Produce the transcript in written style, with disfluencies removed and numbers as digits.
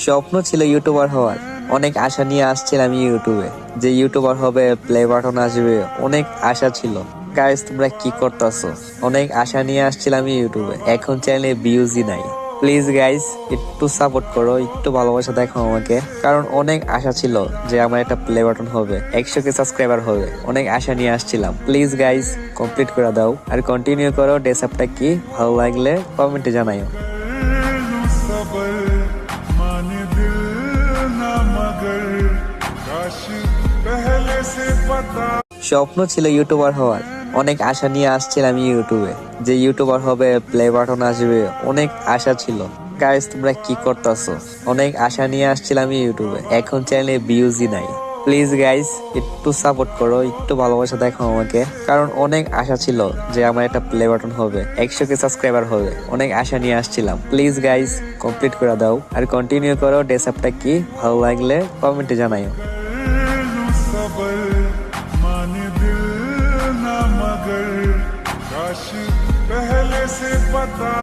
স্বপ্ন ছিল ইউটিউবার হওয়ার। অনেক আশা নিয়ে আসছিলাম ইউটিউবে, যে ইউটিউবার হবে, প্লে বাটন আসবে, অনেক আশা ছিল। গাইস, তোমরা কি করতেছো? অনেক আশা নিয়ে আসছিলাম ইউটিউবে, এখন চ্যানেলে ভিউজই নাই। প্লিজ গাইস, একটু সাপোর্ট করো, একটু ভালোবাসা দেখো আমাকে, কারণ অনেক আশা ছিল যে আমার একটা প্লে বাটন হবে, 100K সাবস্ক্রাইবার হবে। অনেক আশা নিয়ে আসছিলাম। প্লিজ গাইস, কমপ্লিট করে দাও আর কন্টিনিউ করো। ডেসআপটা কি ভালো লাগলে কমেন্টে জানাইও। স্বপ্ন ছিল ইউটিউবার হওয়ার। অনেক আশা নিয়ে আসছিলাম ইউটিউবে, যে ইউটিউবার হবে, প্লে বাটন আসবে, অনেক আশা ছিল। গাইস, তোমরা কি করতেছো? অনেক আশা নিয়ে আসছিলাম ইউটিউবে, এখন চ্যানেলে ভিউজই নাই। প্লিজ গাইস, একটু সাপোর্ট করো, একটু ভালোবাসা দেখো আমাকে, কারণ অনেক আশা ছিল যে আমার একটা প্লে বাটন হবে, 100K সাবস্ক্রাইবার হবে। অনেক আশা নিয়ে আসছিলাম। প্লিজ গাইস, কমপ্লিট করে দাও আর কন্টিনিউ করো। ডেসআপটা কি ভালো লাগলে কমেন্টে জানাইও। मगर काश पहले से पता